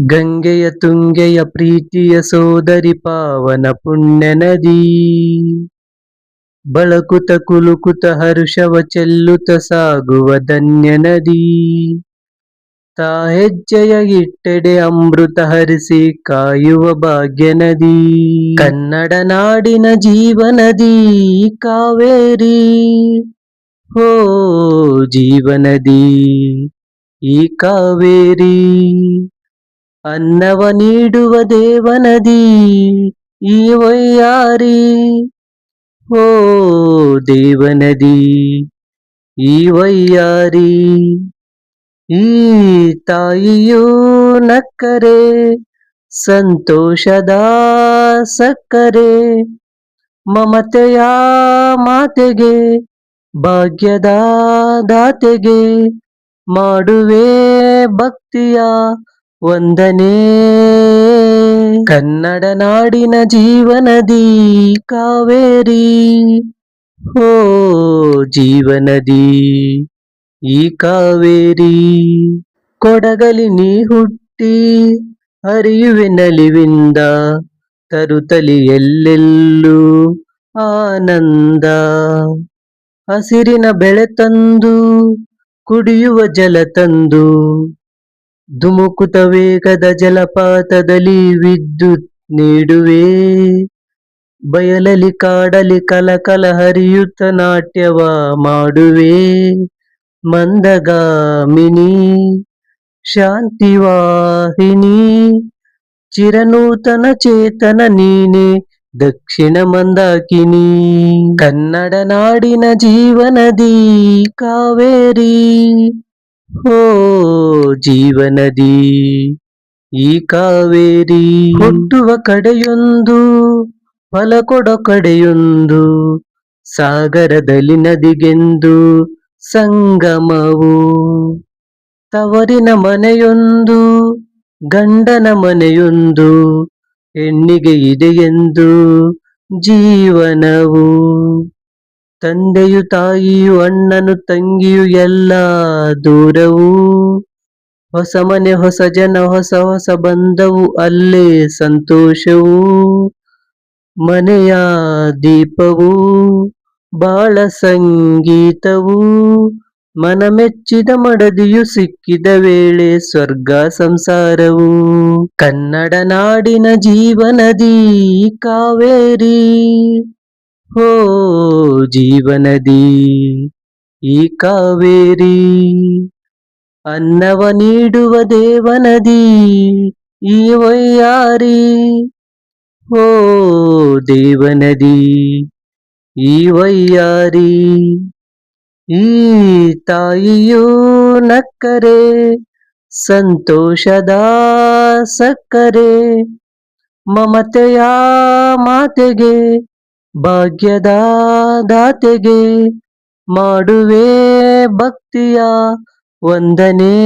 ಗಂಗೆಯ ತುಂಗೆಯ ಪ್ರೀತಿಯ ಸೋದರಿ ಪಾವನ ಪುಣ್ಯ ನದಿ. ಬಳಕುತ ಕುಲುಕುತ ಹರುಷವ ಚೆಲ್ಲುತ ಸಾಗುವ ಧನ್ಯ ನದಿ. ತಾ ಹೆಜ್ಜೆಯ ಇಟ್ಟೆಡೆ ಅಮೃತ ಹರಿಸಿ ಕಾಯುವ ಭಾಗ್ಯ ನದಿ. ಕನ್ನಡ ನಾಡಿನ ಜೀವನದಿ ಕಾವೇರಿ. ಹೋ ಜೀವನದಿ ಈ ಕಾವೇರಿ. ಅನ್ನವ ನೀಡುವ ದೇವನದಿ ಈ ವೈಯಾರಿ. ಓ ದೇವನದಿ ಈ ವೈಯಾರಿ. ಈ ತಾಯಿಯೂ ನಕ್ಕರೆ ಸಂತೋಷದ ಸಕ್ಕರೆ. ಮಮತೆಯ ಮಾತೆಗೆ ಭಾಗ್ಯದ ದಾತೆಗೆ ಮಾಡುವೆ ಭಕ್ತಿಯ ವಂದನೆ. ಕನ್ನಡ ನಾಡಿನ ಜೀವನದಿ ಕಾವೇರಿ. ಓ ಜೀವನದಿ ಈ ಕಾವೇರಿ. ಕೊಡಗಲಿ ನೀ ಹುಟ್ಟಿ ಹರಿಯುವೆ ನಲಿವಿಂದ, ತರುತ್ತಲಿ ಎಲ್ಲೆಲ್ಲೂ ಆನಂದ. ಹಸಿರಿನ ಬೆಳೆ ತಂದು ಕುಡಿಯುವ ಜಲ ತಂದು, ಧುಮುಕುತ ವೇಗದ ಜಲಪಾತದಲ್ಲಿ ವಿದ್ಯುತ್ ನೀಡುವೆ. ಬಯಲಲಿ ಕಾಡಲಿ ಕಲಕಲ ಹರಿಯುತ್ತ ನಾಟ್ಯವ ಮಾಡುವೆ. ಮಂದಗಾಮಿನಿ ಶಾಂತಿವಾಹಿನಿ ಚಿರನೂತನ ಚೇತನ ನೀನೆ ದಕ್ಷಿಣ ಮಂದಾಕಿನಿ. ಕನ್ನಡ ನಾಡಿನ ಜೀವನದಿ ಕಾವೇರಿ. ಓ ಜೀವನದಿ ಈ ಕಾವೇರಿ. ಹುಟ್ಟುವ ಕಡೆಯೊಂದು ಫಲ ಕೊಡೋ ಕಡೆಯೊಂದು, ಸಾಗರದಲ್ಲಿ ನದಿಗೆಂದು ಸಂಗಮವು. ತವರಿನ ಮನೆಯೊಂದು ಗಂಡನ ಮನೆಯೊಂದು, ಹೆಣ್ಣಿಗೆ ಇದೆಯೆಂದು ಜೀವನವು. ತಂದೆಯು ತಾಯಿಯು ಅಣ್ಣನು ತಂಗಿಯು ಎಲ್ಲ ದೂರವು. ಹೊಸ ಮನೆ ಹೊಸ ಜನ ಹೊಸ ಹೊಸ ಬಂದವು ಅಲ್ಲೇ ಸಂತೋಷವು. ಮನೆಯ ದೀಪವು ಬಾಳ ಸಂಗೀತವು. ಮನ ಮೆಚ್ಚಿದ ಮಡದಿಯು ಸಿಕ್ಕಿದ ವೇಳೆ ಸ್ವರ್ಗ ಸಂಸಾರವು. ಕನ್ನಡ ನಾಡಿನ ಜೀವನದಿ ಕಾವೇರಿ. ಓ ಜೀವನದಿ ಈ ಕಾವೇರಿ. ಅನ್ನವ ನೀಡುವ ದೇವನದಿ ಈ ವೈಯಾರಿ. ಓ ದೇವನದಿ ಈ ವೈಯಾರಿ. ಈ ತಾಯಿಯೂ ನಕ್ಕರೆ ಸಂತೋಷದ ಸಕ್ಕರೆ. ಮಮತೆಯ ಮಾತೆಗೆ ಭಾಗ್ಯದ ದಾತೆಗೆ ಮಾಡುವೆ ಭಕ್ತಿಯ ವಂದನೆ.